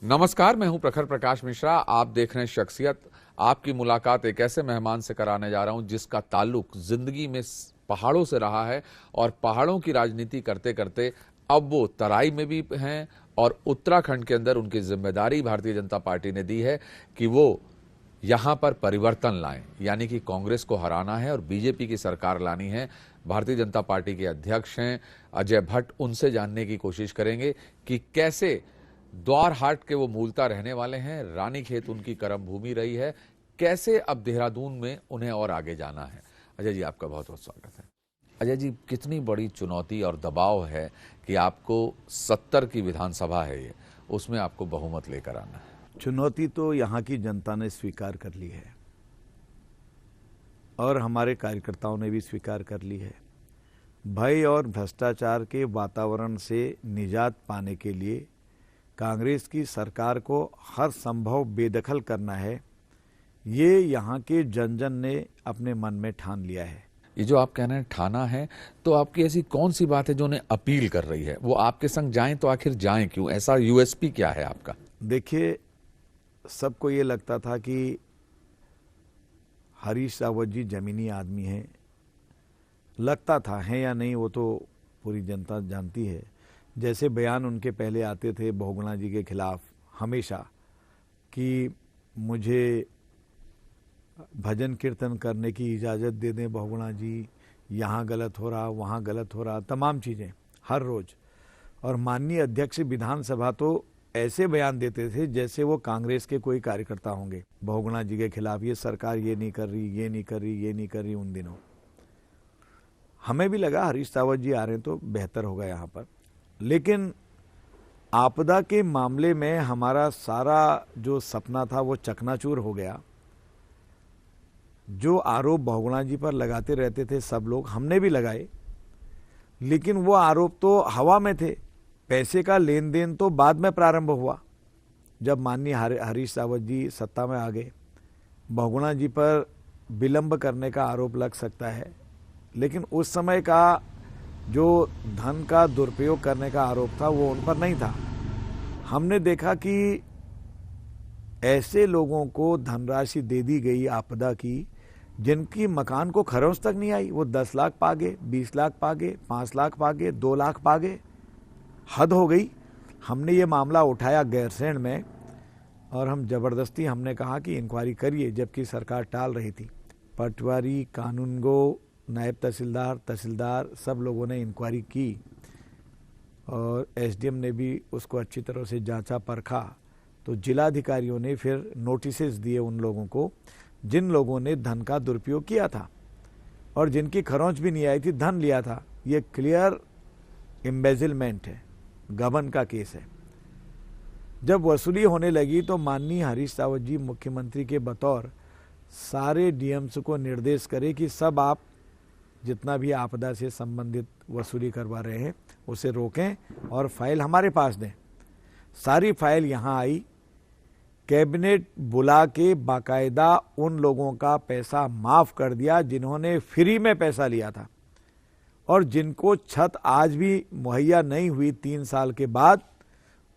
नमस्कार, मैं हूं प्रखर प्रकाश मिश्रा। आप देख रहे हैं शख्सियत। आपकी मुलाकात एक ऐसे मेहमान से कराने जा रहा हूं जिसका ताल्लुक जिंदगी में पहाड़ों से रहा है और पहाड़ों की राजनीति करते करते अब वो तराई में भी हैं और उत्तराखंड के अंदर उनकी जिम्मेदारी भारतीय जनता पार्टी ने दी है कि वो यहां पर परिवर्तन लाएं, यानी कि कांग्रेस को हराना है और बीजेपी की सरकार लानी है। भारतीय जनता पार्टी के अध्यक्ष हैं अजय भट्ट। उनसे जानने की कोशिश करेंगे कि कैसे द्वारहाट के वो मूलता रहने वाले हैं, रानीखेत उनकी कर्म भूमि रही है, कैसे अब देहरादून में उन्हें और आगे जाना है। अजय जी, आपका बहुत बहुत स्वागत है। अजय जी, कितनी बड़ी चुनौती और दबाव है कि आपको 70 की विधानसभा है ये, उसमें आपको बहुमत लेकर आना है। चुनौती तो यहाँ की जनता ने स्वीकार कर ली है और हमारे कार्यकर्ताओं ने भी स्वीकार कर ली है। भय और भ्रष्टाचार के वातावरण से निजात पाने के लिए कांग्रेस की सरकार को हर संभव बेदखल करना है, ये यहाँ के जन जन ने अपने मन में ठान लिया है। ये जो आप कह रहे हैं ठाना है, तो आपकी ऐसी कौन सी बात है जो उन्हें अपील कर रही है? वो आपके संग जाएं तो आखिर जाएं क्यों? ऐसा यूएसपी क्या है आपका? देखिए, सबको ये लगता था कि हरीश रावत जी जमीनी आदमी हैं, लगता था, है या नहीं वो तो पूरी जनता जानती है। जैसे बयान उनके पहले आते थे बहुगुणा जी के खिलाफ हमेशा कि मुझे भजन कीर्तन करने की इजाज़त दे दें बहुगुणा जी, यहाँ गलत हो रहा, वहाँ गलत हो रहा, तमाम चीज़ें हर रोज़। और माननीय अध्यक्ष विधानसभा तो ऐसे बयान देते थे जैसे वो कांग्रेस के कोई कार्यकर्ता होंगे बहुगुणा जी के खिलाफ। ये सरकार ये नहीं कर रही, ये नहीं कर रही, ये नहीं कर रही। उन दिनों हमें भी लगा हरीश रावत जी आ रहे हैं तो बेहतर होगा यहाँ पर, लेकिन आपदा के मामले में हमारा सारा जो सपना था वो चकनाचूर हो गया। जो आरोप बहुगुणा जी पर लगाते रहते थे सब लोग, हमने भी लगाए, लेकिन वो आरोप तो हवा में थे। पैसे का लेन देन तो बाद में प्रारंभ हुआ जब माननीय हरीश रावत जी सत्ता में आ गए। बहुगुणा जी पर विलंब करने का आरोप लग सकता है, लेकिन उस समय का जो धन का दुरुपयोग करने का आरोप था वो उन पर नहीं था। हमने देखा कि ऐसे लोगों को धनराशि दे दी गई आपदा की जिनकी मकान को खरोंच तक नहीं आई। वो 10 लाख पा गए, 20 लाख पा गए, 5 लाख पा गए, 2 लाख पा गए। हद हो गई। हमने ये मामला उठाया गैरसैंण में और हम जबरदस्ती हमने कहा कि इंक्वायरी करिए, जबकि सरकार टाल रही थी। पटवारी, कानूनगो, नायब तहसीलदार, तहसीलदार सब लोगों ने इंक्वायरी की और एसडीएम ने भी उसको अच्छी तरह से जांचा परखा। तो जिलाधिकारियों ने फिर नोटिसेस दिए उन लोगों को जिन लोगों ने धन का दुरुपयोग किया था और जिनकी खरोंच भी नहीं आई थी, धन लिया था। ये क्लियर एम्बेजिलमेंट है, गबन का केस है। जब वसूली होने लगी तो माननीय हरीश रावत जी मुख्यमंत्री के बतौर सारे डीएम्स को निर्देश करे कि सब आप जितना भी आपदा से संबंधित वसूली करवा रहे हैं उसे रोकें और फाइल हमारे पास दें। सारी फाइल यहाँ आई। कैबिनेट बुला के बाकायदा उन लोगों का पैसा माफ कर दिया जिन्होंने फ्री में पैसा लिया था और जिनको छत आज भी मुहैया नहीं हुई 3 साल के बाद,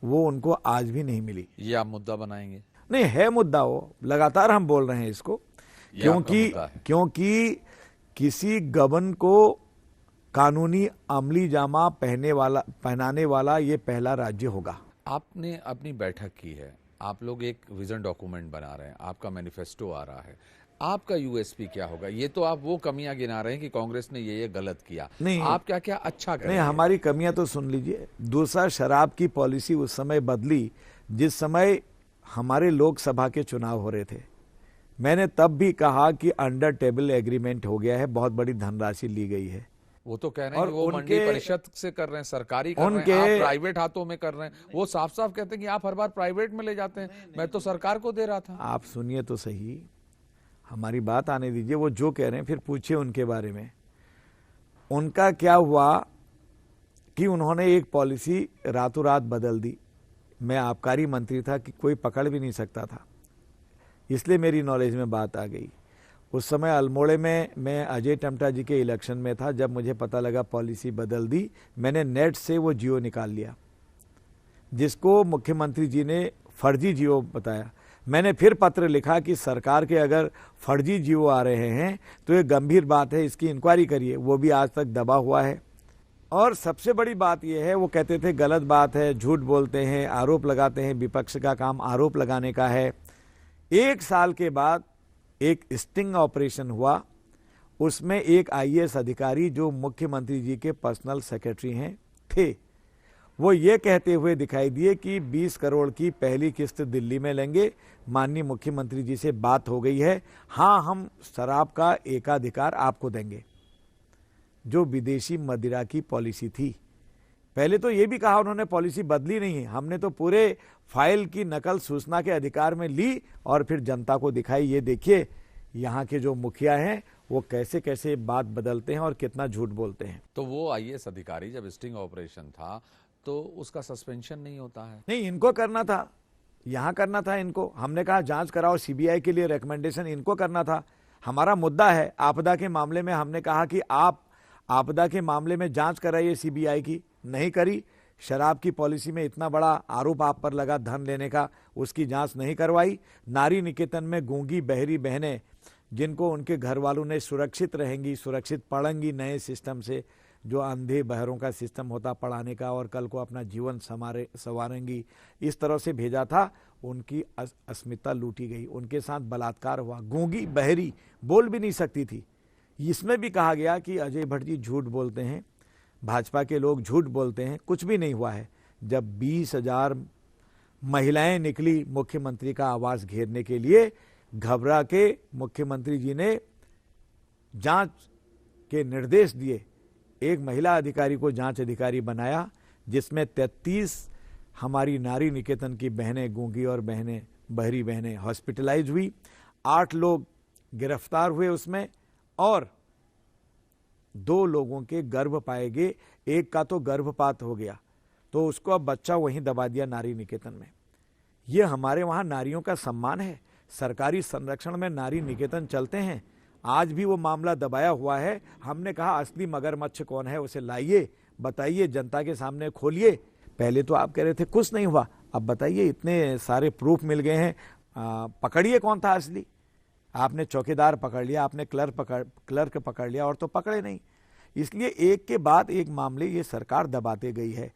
वो उनको आज भी नहीं मिली। ये आप मुद्दा बनाएंगे? नहीं है मुद्दा, वो लगातार हम बोल रहे हैं इसको, क्योंकि किसी गबन को कानूनी अमली जामा पहनाने वाला ये पहला राज्य होगा। आपने अपनी बैठक की है, आप लोग एक विजन डॉक्यूमेंट बना रहे हैं, आपका मैनिफेस्टो आ रहा है, आपका यूएसपी क्या होगा? ये तो आप वो कमियां गिना रहे हैं कि कांग्रेस ने ये गलत किया, नहीं, आप क्या क्या अच्छा करेंगे? नहीं, हमारी कमियां तो सुन लीजिए। दूसरा, शराब की पॉलिसी उस समय बदली जिस समय हमारे लोकसभा के चुनाव हो रहे थे। मैंने तब भी कहा कि अंडर टेबल एग्रीमेंट हो गया है, बहुत बड़ी धनराशि ली गई है। वो तो कह रहे हैं कि वो मंडी परिषद से कर रहे हैं, सरकारी कर रहे हैं, आप प्राइवेट हाथों में कर रहे हैं। वो साफ साफ कहते हैं कि आप हर बार प्राइवेट में ले जाते हैं। मैं तो सरकार को दे रहा था। आप सुनिए तो सही, हमारी बात आने दीजिए। वो जो कह रहे हैं फिर पूछिए उनके बारे में। उनका क्या हुआ कि उन्होंने एक पॉलिसी रातों रात बदल दी। मैं आबकारी मंत्री था कि कोई पकड़ भी नहीं सकता था, इसलिए मेरी नॉलेज में बात आ गई। उस समय अल्मोड़े में मैं अजय टमटा जी के इलेक्शन में था। जब मुझे पता लगा पॉलिसी बदल दी, मैंने नेट से वो जियो निकाल लिया, जिसको मुख्यमंत्री जी ने फर्जी जीओ बताया। मैंने फिर पत्र लिखा कि सरकार के अगर फर्जी जीओ आ रहे हैं तो ये गंभीर बात है, इसकी इंक्वायरी करिए। वो भी आज तक दबा हुआ है। और सबसे बड़ी बात यह है, वो कहते थे गलत बात है, झूठ बोलते हैं, आरोप लगाते हैं, विपक्ष का काम आरोप लगाने का है। 1 साल के बाद एक स्टिंग ऑपरेशन हुआ, उसमें एक आईएएस अधिकारी जो मुख्यमंत्री जी के पर्सनल सेक्रेटरी हैं थे, वो ये कहते हुए दिखाई दिए कि 20 करोड़ की पहली किस्त दिल्ली में लेंगे, माननीय मुख्यमंत्री जी से बात हो गई है, हाँ हम शराब का एकाधिकार आपको देंगे, जो विदेशी मदिरा की पॉलिसी थी। पहले तो ये भी कहा उन्होंने पॉलिसी बदली नहीं है, हमने तो पूरे फाइल की नकल सूचना के अधिकार में ली और फिर जनता को दिखाई। ये देखिए यहाँ के जो मुखिया हैं वो कैसे कैसे बात बदलते हैं और कितना झूठ बोलते हैं। तो वो आईएएस अधिकारी जब स्टिंग ऑपरेशन था तो उसका सस्पेंशन नहीं होता है? नहीं, इनको करना था, यहाँ करना था इनको। हमने कहा जांच कराओ, सीबीआई के लिए रिकमेंडेशन इनको करना था। हमारा मुद्दा है आपदा के मामले में, हमने कहा कि आप आपदा के मामले में जांच कराइए सीबीआई की, नहीं करी। शराब की पॉलिसी में इतना बड़ा आरोप आप पर लगा धन लेने का, उसकी जांच नहीं करवाई। नारी निकेतन में गूंगी बहरी बहनें जिनको उनके घर वालों ने सुरक्षित रहेंगी, सुरक्षित पढ़ेंगी नए सिस्टम से, जो अंधे बहरों का सिस्टम होता पढ़ाने का, और कल को अपना जीवन संवारेंगी, इस तरह से भेजा था। उनकी अस्मिता लूटी गई, उनके साथ बलात्कार हुआ। गूंगी बहरी बोल भी नहीं सकती थी। इसमें भी कहा गया कि अजय भट्ट जी झूठ बोलते हैं, भाजपा के लोग झूठ बोलते हैं, कुछ भी नहीं हुआ है। जब 20,000 महिलाएं निकली मुख्यमंत्री का आवास घेरने के लिए, घबरा के मुख्यमंत्री जी ने जांच के निर्देश दिए, एक महिला अधिकारी को जांच अधिकारी बनाया, जिसमें 33 हमारी नारी निकेतन की बहनें, गूंगी और बहनें, बहरी बहनें हॉस्पिटलाइज हुई। 8 लोग गिरफ्तार हुए उसमें, और 2 लोगों के गर्भ पाए गए। एक का तो गर्भपात हो गया, तो उसको अब बच्चा वहीं दबा दिया नारी निकेतन में। ये हमारे वहां नारियों का सम्मान है। सरकारी संरक्षण में नारी निकेतन चलते हैं। आज भी वो मामला दबाया हुआ है। हमने कहा असली मगरमच्छ कौन है, उसे लाइए, बताइए, जनता के सामने खोलिए। पहले तो आप कह रहे थे कुछ नहीं हुआ, अब बताइए, इतने सारे प्रूफ मिल गए हैं, पकड़िए कौन था असली। आपने चौकीदार पकड़ लिया, आपने क्लर्क पकड़ लिया, और तो पकड़े नहीं। इसलिए एक के बाद एक मामले ये सरकार दबाते गई है।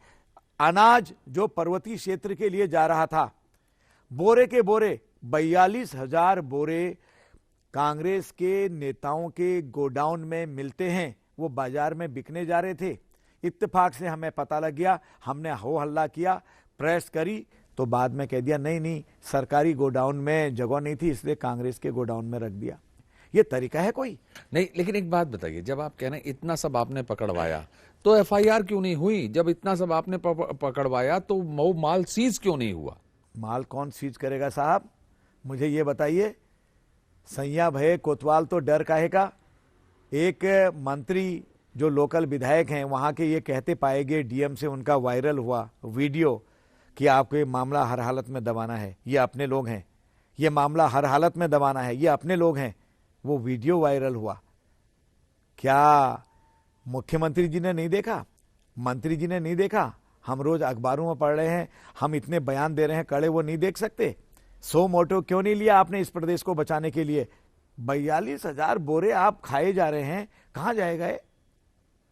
अनाज जो पर्वतीय क्षेत्र के लिए जा रहा था, बोरे के बोरे, 42,000 बोरे कांग्रेस के नेताओं के गोडाउन में मिलते हैं, वो बाजार में बिकने जा रहे थे। इत्तेफाक से हमें पता लग गया, हमने हो हल्ला किया, प्रेस करी, तो बाद में कह दिया नहीं, सरकारी गोडाउन में जगह नहीं थी, इसलिए कांग्रेस के गोडाउन में रख दिया। ये तरीका है कोई? नहीं, लेकिन एक बात बताइए, जब आप कह रहे हैं इतना सब आपने पकड़वाया, तो एफआईआर क्यों नहीं हुई? जब इतना सब आपने पकड़वाया तो वो माल सीज क्यों नहीं हुआ? माल कौन सीज करेगा साहब, मुझे ये बताइए। सैया भये कोतवाल तो डर काहे का। एक मंत्री जो लोकल विधायक हैं वहां के, ये कहते पाए गए डीएम से, उनका वायरल हुआ वीडियो कि आपको ये मामला हर हालत में दबाना है, ये अपने लोग हैं, ये मामला हर हालत में दबाना है, ये अपने लोग हैं। वो वीडियो वायरल हुआ, क्या मुख्यमंत्री जी ने नहीं देखा, मंत्री जी ने नहीं देखा? हम रोज अखबारों में पढ़ रहे हैं, हम इतने बयान दे रहे हैं कड़े, वो नहीं देख सकते? 100 मोटो क्यों नहीं लिया आपने इस प्रदेश को बचाने के लिए? 42,000 बोरे आप खाए जा रहे हैं, कहां जाएगा ये?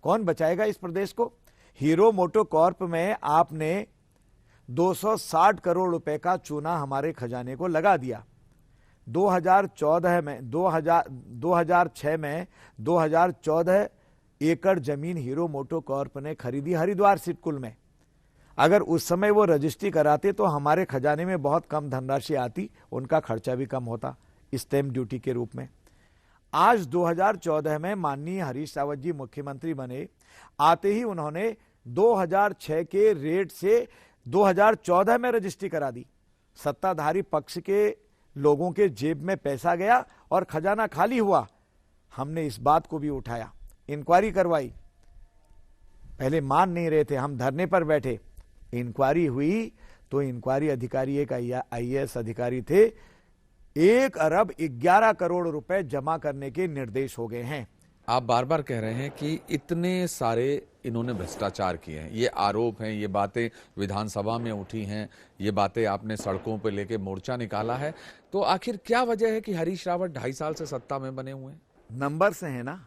कौन बचाएगा इस प्रदेश को? हीरो मोटो कॉर्प में आपने 260 करोड़ रुपए का चूना हमारे खजाने को लगा दिया। 2014 में 2006 में 2014 एकड़ जमीन हीरो मोटो कॉर्प ने खरीदी हरिद्वार सिटकुल में। अगर उस समय वो रजिस्ट्री कराते तो हमारे खजाने में बहुत कम धनराशि आती, उनका खर्चा भी कम होता स्टैम्प ड्यूटी के रूप में। आज 2014 में माननीय हरीश रावत जी मुख्यमंत्री बने, आते ही उन्होंने 2006 के रेट से 2014 में रजिस्ट्री करा दी। सत्ताधारी पक्ष के लोगों के जेब में पैसा गया और खजाना खाली हुआ। हमने इस बात को भी उठाया, इंक्वायरी करवाई। पहले मान नहीं रहे थे, हम धरने पर बैठे, इंक्वायरी हुई तो इंक्वायरी अधिकारी एक आईएएस अधिकारी थे, 1 अरब 11 करोड़ रुपए जमा करने के निर्देश हो गए हैं। आप बार बार कह रहे हैं कि इतने सारे इन्होंने भ्रष्टाचार किए हैं, ये आरोप हैं, ये बातें विधानसभा में उठी हैं, ये बातें आपने सड़कों पे लेके मोर्चा निकाला है, तो आखिर क्या वजह है कि हरीश रावत 2.5 साल से सत्ता में बने हुए हैं? नंबर से है ना,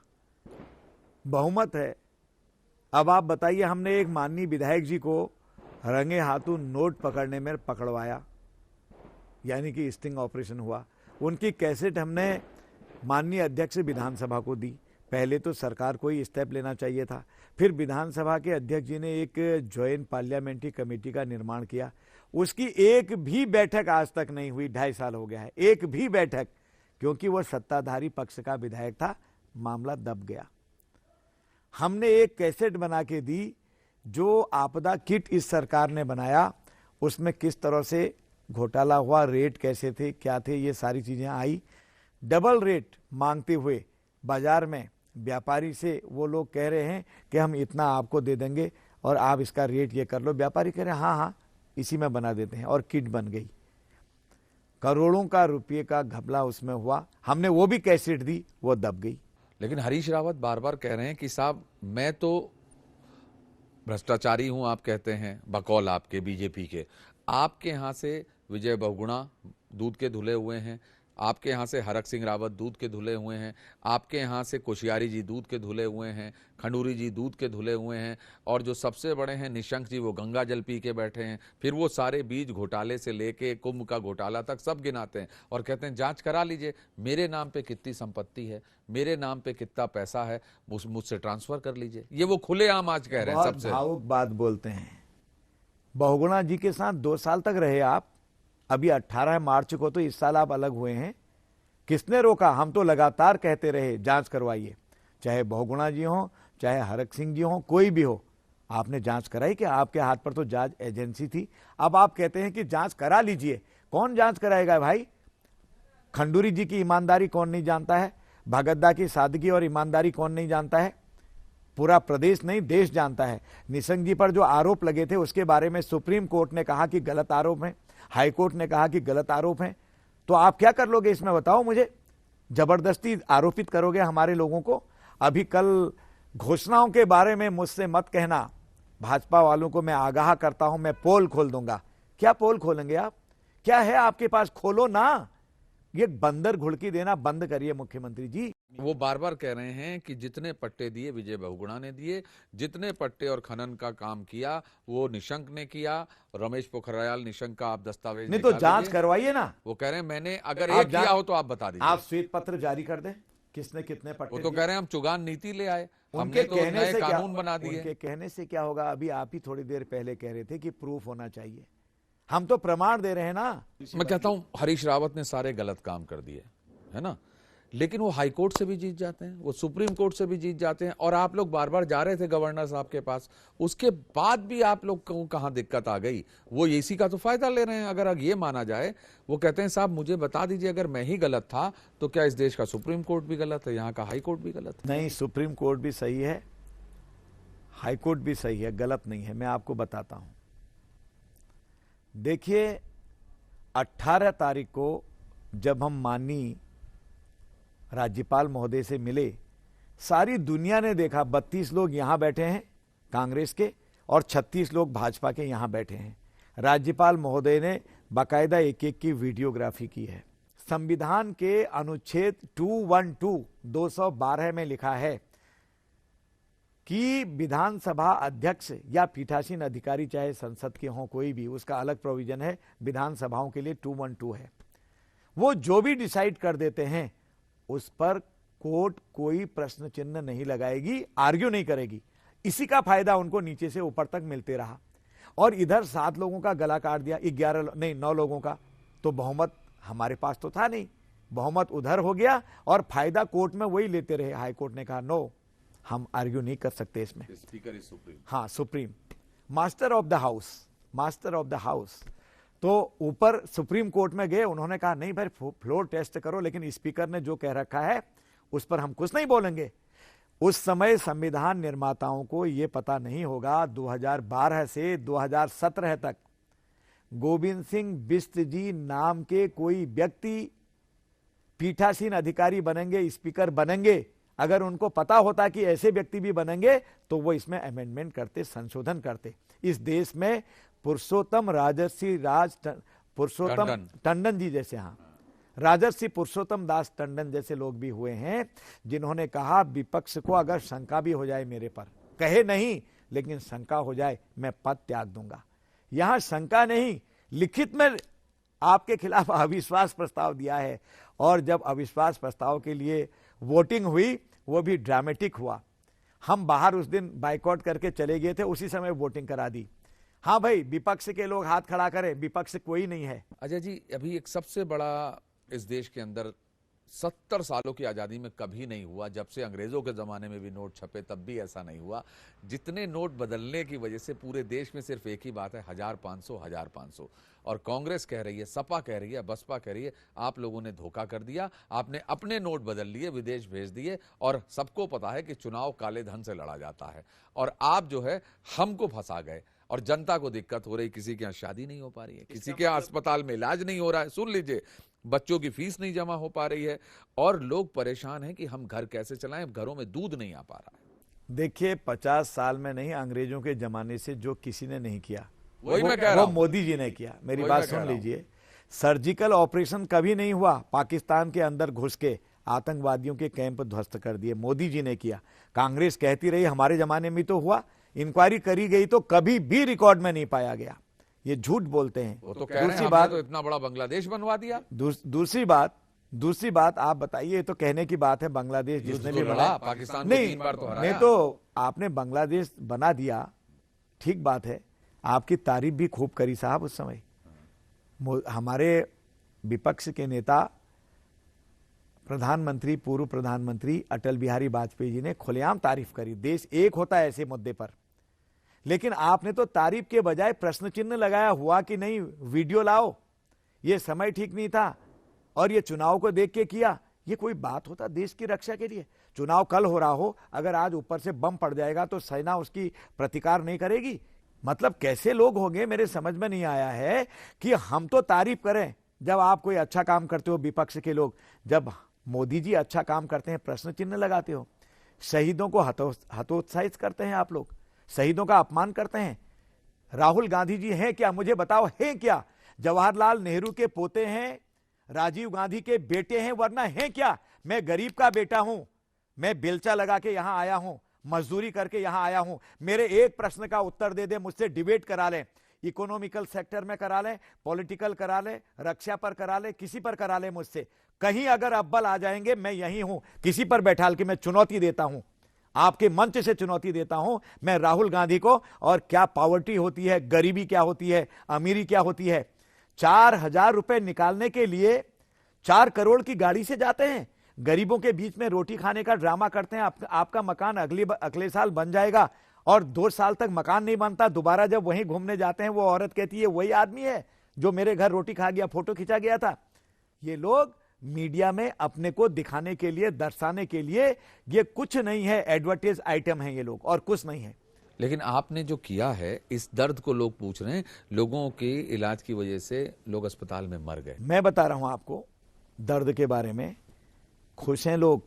बहुमत है। अब आप बताइए, हमने एक माननीय विधायक जी को रंगे हाथों नोट पकड़ने में पकड़वाया, यानी कि स्टिंग ऑपरेशन हुआ। उनकी कैसेट हमने माननीय अध्यक्ष विधानसभा को दी। पहले तो सरकार को ही स्टेप लेना चाहिए था। फिर विधानसभा के अध्यक्ष जी ने एक ज्वाइंट पार्लियामेंट्री कमेटी का निर्माण किया। उसकी एक भी बैठक आज तक नहीं हुई, 2.5 साल हो गया है, एक भी बैठक, क्योंकि वह सत्ताधारी पक्ष का विधायक था, मामला दब गया। हमने एक कैसेट बना के दी, जो आपदा किट इस सरकार ने बनाया, उसमें किस तरह से घोटाला हुआ, रेट कैसे थे, क्या थे, ये सारी चीजें आई। डबल रेट मांगते हुए बाजार में व्यापारी से वो लोग कह रहे हैं कि हम इतना आपको दे देंगे और आप इसका रेट ये कर लो। व्यापारी कह रहे हैं हाँ हाँ इसी में बना देते हैं, और किट बन गई। करोड़ों का रुपये का घपला उसमें हुआ। हमने वो भी कैसेट दी, वो दब गई। लेकिन हरीश रावत बार बार कह रहे हैं कि साहब मैं तो भ्रष्टाचारी हूं, आप कहते हैं, बकौल आपके बीजेपी के। आपके यहां से विजय बहुगुणा दूध के धुले हुए हैं, आपके यहाँ से हरक सिंह रावत दूध के धुले हुए हैं, आपके यहाँ से कोश्यारी जी दूध के धुले हुए हैं, खंडूरी जी दूध के धुले हुए हैं, और जो सबसे बड़े हैं निशंक जी, वो गंगा जल पी के बैठे हैं। फिर वो सारे बीज घोटाले से लेके कुंभ का घोटाला तक सब गिनाते हैं और कहते हैं जांच करा लीजिए, मेरे नाम पे कितनी संपत्ति है, मेरे नाम पे कितना पैसा है, मुझसे ट्रांसफर कर लीजिए। ये वो खुलेआम आज कह रहे हैं। सबसे भावुक बात बोलते हैं। बहुगुणा जी के साथ 2 साल तक रहे आप, अभी 18 मार्च को तो इस साल आप अलग हुए हैं। किसने रोका? हम तो लगातार कहते रहे जांच करवाइए, चाहे बहुगुणा जी हो, चाहे हरक सिंह जी हो, कोई भी हो। आपने जांच कराई कि आपके हाथ पर तो जांच एजेंसी थी। अब आप कहते हैं कि जांच करा लीजिए। कौन जांच कराएगा भाई? खंडूरी जी की ईमानदारी कौन नहीं जानता है? भगतदा की सादगी और ईमानदारी कौन नहीं जानता है? पूरा प्रदेश नहीं, देश जानता है। निशंक जी पर जो आरोप लगे थे उसके बारे में सुप्रीम कोर्ट ने कहा कि गलत आरोप है, हाई कोर्ट ने कहा कि गलत आरोप है। तो आप क्या कर लोगे इसमें, बताओ मुझे? जबरदस्ती आरोपित करोगे हमारे लोगों को? अभी कल घोषणाओं के बारे में मुझसे मत कहना। भाजपा वालों को मैं आगाह करता हूं, मैं पोल खोल दूंगा। क्या पोल खोलेंगे आप? क्या है आपके पास? खोलो ना। ये बंदर घुड़की देना बंद करिए मुख्यमंत्री जी। वो बार बार कह रहे हैं कि जितने पट्टे दिए विजय बहुगुणा ने दिए, जितने पट्टे और खनन का काम किया वो निशंक ने किया। रमेश पोखरियाल निशंक का आप दस्तावेज नहीं तो जांच करवाइए ना। वो कह रहे हैं मैंने अगर एक किया हो तो आप बता दीजिए। आप श्वेत पत्र जारी कर दें, किसने कितने पट्टे। वो तो कह रहे हैं हम चुगान नीति ले आए, उनके हमने तो कहने नए से कानून बना दिए। उनके कहने से क्या होगा? अभी आप ही थोड़ी देर पहले कह रहे थे कि प्रूफ होना चाहिए। हम तो प्रमाण दे रहे हैं ना। मैं कहता हूं हरीश रावत ने सारे गलत काम कर दिए, है ना, लेकिन वो हाई कोर्ट से भी जीत जाते हैं, वो सुप्रीम कोर्ट से भी जीत जाते हैं। और आप लोग बार बार जा रहे थे गवर्नर साहब के पास, उसके बाद भी आप लोग को कहां दिक्कत आ गई? वो इसी का तो फायदा ले रहे हैं। अगर ये माना जाए, वो कहते हैं साहब मुझे बता दीजिए अगर मैं ही गलत था तो क्या इस देश का सुप्रीम कोर्ट भी गलत है, यहाँ का हाई कोर्ट भी गलत है? नहीं, सुप्रीम कोर्ट भी सही है, हाई कोर्ट भी सही है, गलत नहीं है। मैं आपको बताता हूं। देखिए 18 तारीख को जब हम माननीय राज्यपाल महोदय से मिले, सारी दुनिया ने देखा 32 लोग यहां बैठे हैं कांग्रेस के और 36 लोग भाजपा के यहां बैठे हैं। राज्यपाल महोदय ने बाकायदा एक एक की वीडियोग्राफी की है। संविधान के अनुच्छेद 212 में लिखा है कि विधानसभा अध्यक्ष या पीठासीन अधिकारी, चाहे संसद के हों कोई भी, उसका अलग प्रोविजन है। विधानसभाओं के लिए 212 है। वो जो भी डिसाइड कर देते हैं उस पर कोर्ट कोई प्रश्न चिन्ह नहीं लगाएगी, आर्ग्यू नहीं करेगी। इसी का फायदा उनको नीचे से ऊपर तक मिलते रहा। और इधर 7 लोगों का गला काट दिया, 9 लोगों का। तो बहुमत हमारे पास तो था नहीं, बहुमत उधर हो गया और फायदा कोर्ट में वही लेते रहे। हाई कोर्ट ने कहा नो, हम आर्ग्यू नहीं कर सकते इसमें। Speaker is supreme. हाँ, supreme, master of the house, master of the house. तो ऊपर सुप्रीम कोर्ट में गए, उन्होंने कहा नहीं भाई फ्लोर टेस्ट करो, लेकिन स्पीकर ने जो कह रखा है उस पर हम कुछ नहीं बोलेंगे। उस समय संविधान निर्माताओं को यह पता नहीं होगा 2012 से 2017 तक गोविंद सिंह बिष्ट जी नाम के कोई व्यक्ति पीठासीन अधिकारी बनेंगे, स्पीकर बनेंगे, अगर उनको पता होता कि ऐसे व्यक्ति भी बनेंगे तो वो इसमें अमेंडमेंट करते, संशोधन करते। इस देश में पुरुषोत्तम राजर्षि पुरुषोत्तम टंडन जी जैसे, हाँ, राजर्षि पुरुषोत्तम दास टंडन जैसे लोग भी हुए हैं जिन्होंने कहा विपक्ष को अगर शंका भी हो जाए मेरे पर, कहे नहीं लेकिन शंका हो जाए, मैं पद त्याग दूंगा। यहां शंका नहीं, लिखित में आपके खिलाफ अविश्वास प्रस्ताव दिया है, और जब अविश्वास प्रस्ताव के लिए वोटिंग हुई वो भी ड्रामेटिक हुआ। हम बाहर उस दिन बाइकआउट करके चले गए थे, उसी समय वोटिंग करा दी। हाँ भाई, विपक्ष के लोग हाथ खड़ा करें, विपक्ष कोई नहीं है। अजय जी, अभी एक सबसे बड़ा इस देश के अंदर 70 सालों की आज़ादी में कभी नहीं हुआ, जब से अंग्रेजों के ज़माने में भी नोट छपे तब भी ऐसा नहीं हुआ। जितने नोट बदलने की वजह से पूरे देश में सिर्फ एक ही बात है, 1500 1500। और कांग्रेस कह रही है, सपा कह रही है, बसपा कह रही है, आप लोगों ने धोखा कर दिया, आपने अपने नोट बदल लिए, विदेश भेज दिए, और सबको पता है कि चुनाव काले धन से लड़ा जाता है, और आप जो है हमको फंसा गए, और जनता को दिक्कत हो रही, किसी के यहाँ शादी नहीं हो पा रही है, किसी के यहाँ अस्पताल में इलाज नहीं हो रहा है, सुन लीजिए, बच्चों की फीस नहीं जमा हो पा रही है, और लोग परेशान हैं कि हम घर कैसे चलाएं, घरों में दूध नहीं आ पा रहा है। देखिए, 50 साल में नहीं, अंग्रेजों के जमाने से जो किसी ने नहीं किया वही मैं कह रहा हूं, मोदी जी ने किया। मेरी बात सुन लीजिए, सर्जिकल ऑपरेशन कभी नहीं हुआ, पाकिस्तान के अंदर घुस के आतंकवादियों के कैंप ध्वस्त कर दिए, मोदी जी ने किया। कांग्रेस कहती रही हमारे जमाने में तो हुआ, इंक्वायरी करी गई तो कभी भी रिकॉर्ड में नहीं पाया गया, ये झूठ बोलते हैं। वो तो कह रहे हैं, हमने तो इतना बड़ा बांग्लादेश बनवा दिया। दूसरी बात आप बताइए, ये तो कहने की बात है, बांग्लादेश जिसने भी बनाया, पाकिस्तान को 3 बार तो हराया। नहीं तो आपने बांग्लादेश बना दिया, ठीक बात है, आपकी तारीफ भी खूब करी साहब उस समय। हमारे विपक्ष के नेता प्रधानमंत्री, पूर्व प्रधानमंत्री अटल बिहारी वाजपेयी जी ने खुलेआम तारीफ करी, देश एक होता है ऐसे मुद्दे पर। लेकिन आपने तो तारीफ के बजाय प्रश्न चिन्ह लगाया, हुआ कि नहीं, वीडियो लाओ, ये समय ठीक नहीं था, और ये चुनाव को देख के किया। ये कोई बात होता देश की रक्षा के लिए? चुनाव कल हो रहा हो, अगर आज ऊपर से बम पड़ जाएगा तो सेना उसकी प्रतिकार नहीं करेगी? मतलब कैसे लोग होंगे, मेरे समझ में नहीं आया है कि हम तो तारीफ करें जब आप कोई अच्छा काम करते हो, विपक्ष के लोग, जब मोदी जी अच्छा काम करते हैं प्रश्न चिन्ह लगाते हो, शहीदों को हतोत्साहित करते हैं आप लोग, शहीदों का अपमान करते हैं। राहुल गांधी जी हैं क्या, मुझे बताओ, हैं क्या? जवाहरलाल नेहरू के पोते हैं, राजीव गांधी के बेटे हैं, वरना हैं क्या? मैं गरीब का बेटा हूं, मैं बेलचा लगा के यहां आया हूं, मजदूरी करके यहां आया हूं, मेरे एक प्रश्न का उत्तर दे दे, मुझसे डिबेट करा लें, इकोनॉमिकल सेक्टर में करा लें, पॉलिटिकल करा लें, रक्षा पर करा लें, किसी पर करा लें मुझसे। कहीं अगर अव्वल आ जाएंगे, मैं यही हूं, किसी पर बैठाल के मैं चुनौती देता हूं, आपके मंच से चुनौती देता हूं मैं राहुल गांधी को। और क्या पॉवर्टी होती है, गरीबी क्या होती है, अमीरी क्या होती है। 4,000 रुपए निकालने के लिए 4 करोड़ की गाड़ी से जाते हैं, गरीबों के बीच में रोटी खाने का ड्रामा करते हैं। आपका मकान अगले साल बन जाएगा, और 2 साल तक मकान नहीं बनता, दोबारा जब वहीं घूमने जाते हैं वो औरत कहती है वही आदमी है जो मेरे घर रोटी खा गया, फोटो खींचा गया था। ये लोग मीडिया में अपने को दिखाने के लिए, दर्शाने के लिए, ये कुछ नहीं है, एडवर्टाइज आइटम है ये लोग, और कुछ नहीं है। लेकिन आपने जो किया है, इस दर्द को लोग पूछ रहे हैं, लोगों के इलाज की वजह से लोग अस्पताल में मर गए। मैं बता रहा हूं आपको दर्द के बारे में, खुश हैं लोग।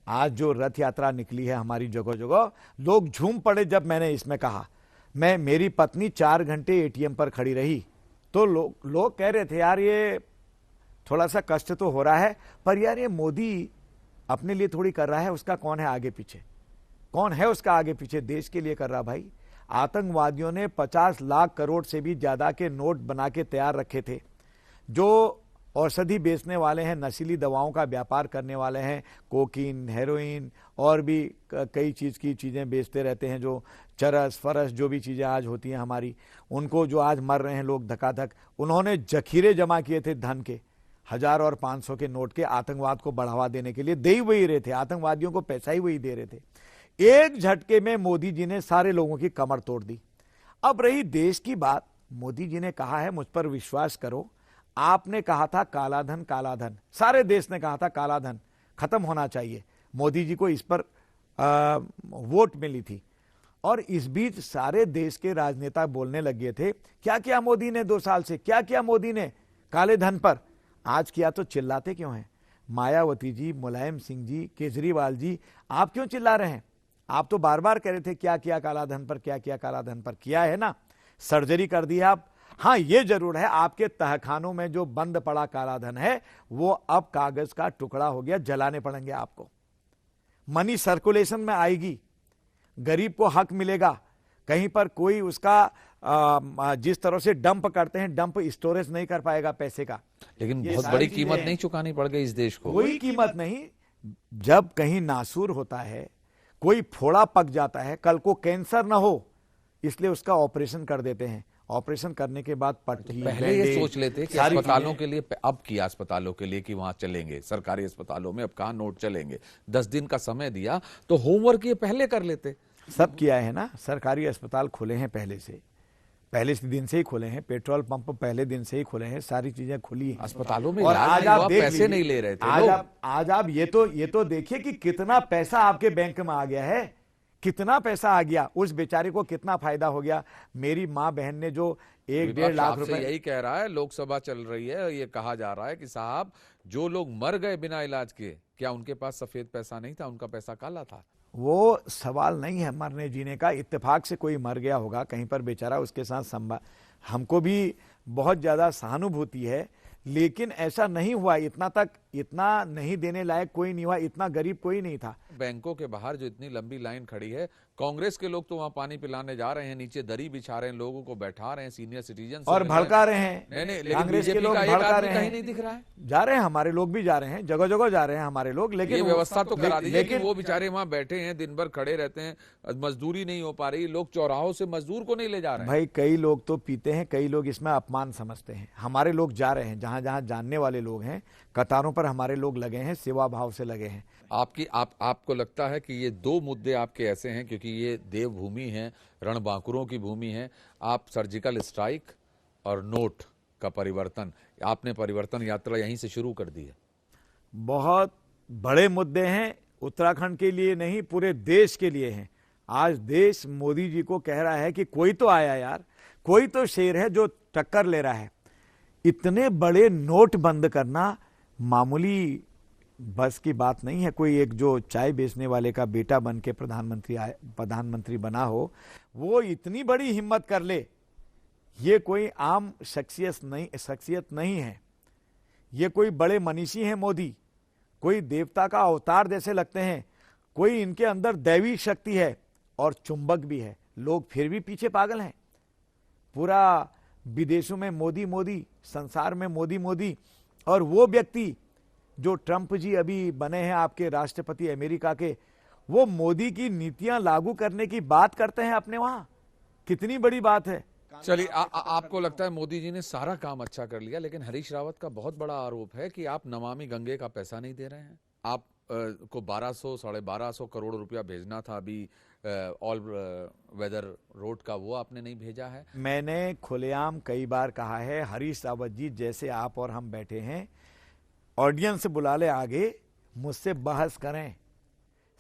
आज जो रथ यात्रा निकली है हमारी जगह जगह, लोग झूम पड़े जब मैंने इसमें कहा। मेरी पत्नी 4 घंटे एटीएम पर खड़ी रही, तो लोग कह रहे थे यार ये थोड़ा सा कष्ट तो हो रहा है, पर यार ये मोदी अपने लिए थोड़ी कर रहा है, उसका कौन है आगे पीछे, कौन है उसका आगे पीछे, देश के लिए कर रहा। भाई, आतंकवादियों ने 50 लाख करोड़ से भी ज्यादा के नोट बना के तैयार रखे थे। जो औषधि बेचने वाले हैं, नशीली दवाओं का व्यापार करने वाले हैं, कोकीन, हेरोइन और भी कई चीजें बेचते रहते हैं, जो चरस फरस जो भी चीजें आज होती हैं हमारी, उनको जो आज मर रहे हैं लोग धकाधक, उन्होंने जखीरे जमा किए थे धन के, 1000 और 500 के नोट के, आतंकवाद को बढ़ावा देने के लिए दे ही वही रहे थे, आतंकवादियों को पैसा ही वही दे रहे थे। एक झटके में मोदी जी ने सारे लोगों की कमर तोड़ दी। अब रही देश की बात, मोदी जी ने कहा है, मुझ पर विश्वास करो, आपने कहा था काला धन, काला धन, सारे देश ने कहा था काला धन खत्म होना चाहिए, मोदी जी को इस पर वोट मिली थी। और इस बीच सारे देश के राजनेता बोलने लगे थे, क्या किया मोदी ने 2 साल से, क्या किया मोदी ने काले धन पर। आज किया तो चिल्लाते क्यों हैं? मायावती जी, मुलायम सिंह जी, केजरीवाल जी, आप क्यों चिल्ला रहे हैं? आप तो बार बार कह रहे थे क्या किया कालाधन पर, क्या किया कालाधन पर। किया है ना, सर्जरी कर दी है आप। हाँ, ये जरूर है, आपके तहखानों में जो बंद पड़ा कालाधन है वो अब कागज का टुकड़ा हो गया, जलाने पड़ेंगे आपको। मनी सर्कुलेशन में आएगी, गरीब को हक मिलेगा। कहीं पर कोई उसका जिस तरह से डंप करते हैं, डंप स्टोरेज नहीं कर पाएगा पैसे का। लेकिन ये बहुत सारी बड़ी चीजें कीमत हैं। नहीं चुकानी पड़ गई इस देश को। कोई कीमत नहीं। जब कहीं नासूर होता है, कोई फोड़ा पक जाता है, कल को कैंसर ना हो इसलिए उसका ऑपरेशन कर देते हैं। ऑपरेशन करने के बाद पट्टी, पहले ये बैंडेज, सोच लेते कि सारी अस्पतालों चीजें। के लिए, अब किया अस्पतालों के लिए कि वहां चलेंगे, सरकारी अस्पतालों में अब कहां नोट चलेंगे। 10 दिन का समय दिया तो होमवर्क ये पहले कर लेते। सब किया है ना, सरकारी अस्पताल खुले हैं पहले से दिन से ही खुले हैं, पेट्रोल पंप पहले दिन से ही खुले हैं, सारी चीजें खुली हैं अस्पतालों में और इलाज आज नहीं आप हुआ, देख पैसे लीजिए, नहीं ले रहे थे आज लोग। आप ये तो देखिए कि कितना पैसा आपके बैंक में आ गया है, कितना पैसा आ गया, उस बेचारे को कितना फायदा हो गया। मेरी माँ बहन ने जो 1-1.5 लाख आपसे रुपए, यही कह रहा है, लोकसभा चल रही है, ये कहा जा रहा है कि साहब जो लोग मर गए बिना इलाज के, क्या उनके पास सफेद पैसा नहीं था, उनका पैसा काला था? वो सवाल नहीं है मरने जीने का। इत्तेफाक से कोई मर गया होगा कहीं पर बेचारा, उसके साथ हमको भी बहुत ज्यादा सहानुभूति है, लेकिन ऐसा नहीं हुआ। इतना नहीं देने लायक कोई नहीं हुआ, इतना गरीब कोई नहीं था। बैंकों के बाहर जो इतनी लंबी लाइन खड़ी है, कांग्रेस के लोग तो वहां पानी पिलाने जा रहे हैं, नीचे दरी बिछा रहे हैं, लोगों को बैठा रहे हैं, सीनियर सिटीजन और भड़का रहे हैं। नहीं, लेकिन कांग्रेस के बीजेपी लोग का एक भड़का आदमी रहे कहीं हैं। नहीं दिख रहा है। जा रहे हैं, हमारे लोग भी जा रहे हैं, जगह जगह जा रहे हैं हमारे लोग, लेकिन ये व्यवस्था तो करा दीजिए कि लेकिन वो बेचारे वहां बैठे हैं, दिन भर खड़े रहते हैं, मजदूरी नहीं हो पा रही, लोग चौराहों से मजदूर को नहीं ले जा रहे हैं। भाई कई लोग तो पीते हैं, कई लोग इसमें अपमान समझते हैं। हमारे लोग जा रहे हैं, जहां जहां जानने वाले लोग हैं, कतारों पर हमारे लोग लगे हैं, सेवा भाव से लगे हैं। आपको लगता है कि ये 2 मुद्दे आपके ऐसे हैं, क्योंकि ये देवभूमि है, रणबांकुरों की भूमि है, आप सर्जिकल स्ट्राइक और नोट का परिवर्तन, आपने परिवर्तन यात्रा यहीं से शुरू कर दी है। बहुत बड़े मुद्दे हैं, उत्तराखंड के लिए नहीं पूरे देश के लिए हैं। आज देश मोदी जी को कह रहा है कि कोई तो आया यार, कोई तो शेर है जो टक्कर ले रहा है। इतने बड़े नोट बंद करना मामूली बस की बात नहीं है। कोई एक जो चाय बेचने वाले का बेटा बन के प्रधानमंत्री बना हो, वो इतनी बड़ी हिम्मत कर ले, ये कोई आम शख्सियत नहीं है। ये कोई बड़े मनीषी हैं मोदी, कोई देवता का अवतार जैसे लगते हैं, कोई इनके अंदर दैवी शक्ति है और चुंबक भी है। लोग फिर भी पीछे पागल हैं। पूरा विदेशों में मोदी मोदी, संसार में मोदी मोदी, और वो व्यक्ति जो ट्रंप जी अभी बने हैं आपके राष्ट्रपति अमेरिका के, वो मोदी की नीतियां लागू करने की बात करते हैं अपने वहां। कितनी बड़ी बात है। चलिए, आपको लगता है मोदी जी ने सारा काम अच्छा कर लिया, लेकिन हरीश रावत का बहुत बड़ा आरोप है कि आप नमामि गंगे का पैसा नहीं दे रहे हैं। आप को 1200-1250 करोड़ रुपया भेजना था अभी ऑल वेदर रोड का, वो आपने नहीं भेजा है। मैंने खुलेआम कई बार कहा है, हरीश रावत जी जैसे आप और हम बैठे हैं, ऑडियंस बुला ले आगे, मुझसे बहस करें।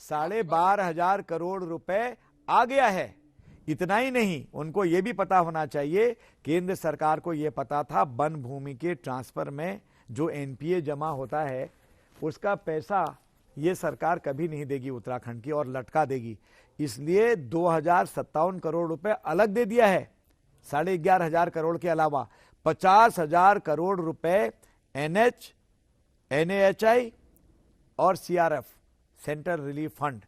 12,500 करोड़ रुपए आ गया है। इतना ही नहीं, उनको यह भी पता होना चाहिए, केंद्र सरकार को यह पता था वन भूमि के ट्रांसफर में जो एनपीए जमा होता है उसका पैसा ये सरकार कभी नहीं देगी उत्तराखंड की, और लटका देगी। इसलिए 2,057 करोड़ रुपए अलग दे दिया है। 11,500 करोड़ के अलावा 50,000 करोड़ रुपए एनएच, एनएचआई और सीआरएफ, सेंट्रल रिलीफ फंड,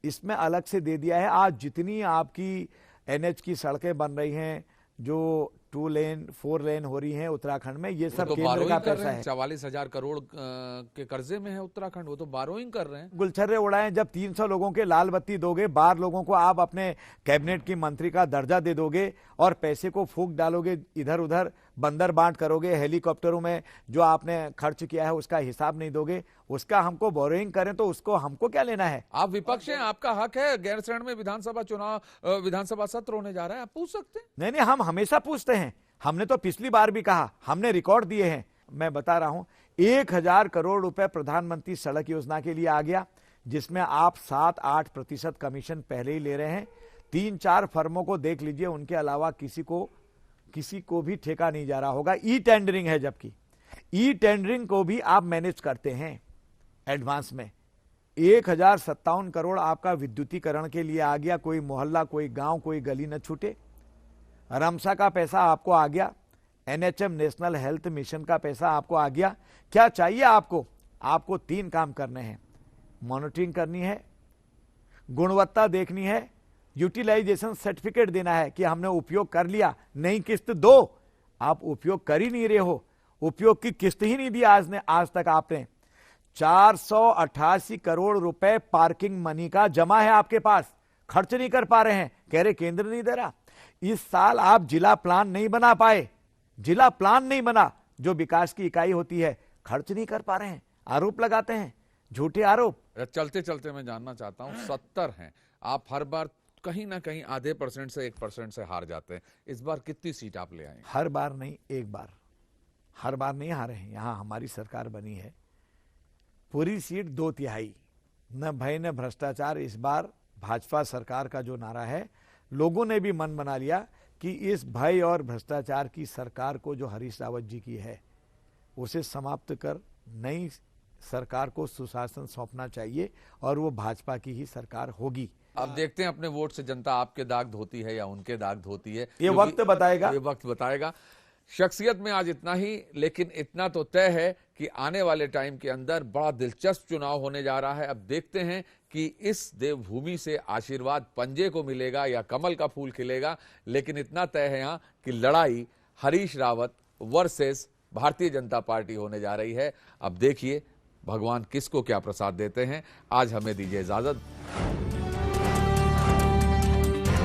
इसमें अलग से दे दिया है। आज जितनी आपकी एनएच की सड़कें बन रही हैं, जो 2 लेन 4 लेन हो रही हैं उत्तराखंड में, ये सब तो केंद्र का पैसा है। 44,000 करोड़ के कर्जे में है उत्तराखंड, वो तो बारोइंग कर रहे हैं। गुलछर्रे उड़ाएं। जब 300 लोगों के लाल बत्ती दोगे, 12 लोगों को आप अपने कैबिनेट की मंत्री का दर्जा दे दोगे और पैसे को फूंक डालोगे, इधर उधर बंदर बांट करोगे, हेलीकॉप्टरों में जो आपने खर्च किया है उसका हिसाब नहीं दोगे, उसका हमको बोरोइंग करें तो उसको हमको क्या लेना है। आप विपक्ष हैं, आपका हक है। गैरसैंण में विधानसभा सत्र होने जा रहा है, आप पूछ सकते हैं। नहीं, हम हमेशा पूछते हैं। हमने तो पिछली बार भी कहा, हमने रिकॉर्ड दिए हैं। मैं बता रहा हूं, 1,000 करोड़ रुपए प्रधानमंत्री सड़क योजना के लिए आ गया, जिसमें आप 7-8% कमीशन पहले ही ले रहे हैं। 3-4 फर्मों को देख लीजिए, उनके अलावा किसी को भी ठेका नहीं जा रहा होगा। ई टेंडरिंग है, जबकि ई टेंडरिंग को भी आप मैनेज करते हैं एडवांस में। 1057 करोड़ आपका विद्युतीकरण के लिए आ गया, कोई मोहल्ला, कोई गांव, कोई गली न छूटे। रमसा का पैसा आपको आ गया, एनएचएम नेशनल हेल्थ मिशन का पैसा आपको आ गया। क्या चाहिए आपको? आपको 3 काम करने हैं। मॉनिटरिंग करनी है, गुणवत्ता देखनी है, यूटिलाइजेशन सर्टिफिकेट देना है कि हमने उपयोग कर लिया, नई किस्त दो। आप उपयोग कर ही नहीं रहे हो, उपयोग की किस्त ही नहीं दी आज तक आपने। 488 करोड़ रुपए पार्किंग मनी का जमा है आपके पास, खर्च नहीं कर पा रहे हैं, कह रहे केंद्र नहीं दे रहा। इस साल आप जिला प्लान नहीं बना पाए, जिला प्लान नहीं बना, जो विकास की इकाई होती है, खर्च नहीं कर पा रहे हैं। आरोप लगाते हैं, झूठे आरोप। चलते चलते मैं जानना चाहता हूं, 70 हैं, आप हर बार कहीं ना कहीं आधे % से 1% से हार जाते हैं। इस बार कितनी सीट आप ले आए? हर बार नहीं, एक बार। हर बार नहीं हारे हैं। यहां हमारी सरकार बनी है, पूरी सीट 2/3। न भय न भ्रष्टाचार। इस बार भाजपा सरकार का जो नारा है, लोगों ने भी मन बना लिया कि इस भय और भ्रष्टाचार की सरकार को जो हरीश रावत जी की है, उसे समाप्त कर नई सरकार को सुशासन सौंपना चाहिए और वो भाजपा की ही सरकार होगी। अब देखते हैं अपने वोट से जनता आपके दाग धोती है या उनके दाग धोती है, ये वक्त बताएगा। ये वक्त बताएगा। शख्सियत में आज इतना ही, लेकिन इतना तो तय है कि आने वाले टाइम के अंदर बड़ा दिलचस्प चुनाव होने जा रहा है। अब देखते हैं कि इस देवभूमि से आशीर्वाद पंजे को मिलेगा या कमल का फूल खिलेगा। लेकिन इतना तय है यहाँ कि लड़ाई हरीश रावत वर्सेस भारतीय जनता पार्टी होने जा रही है। अब देखिए भगवान किसको क्या प्रसाद देते हैं। आज हमें दीजिए इजाजत।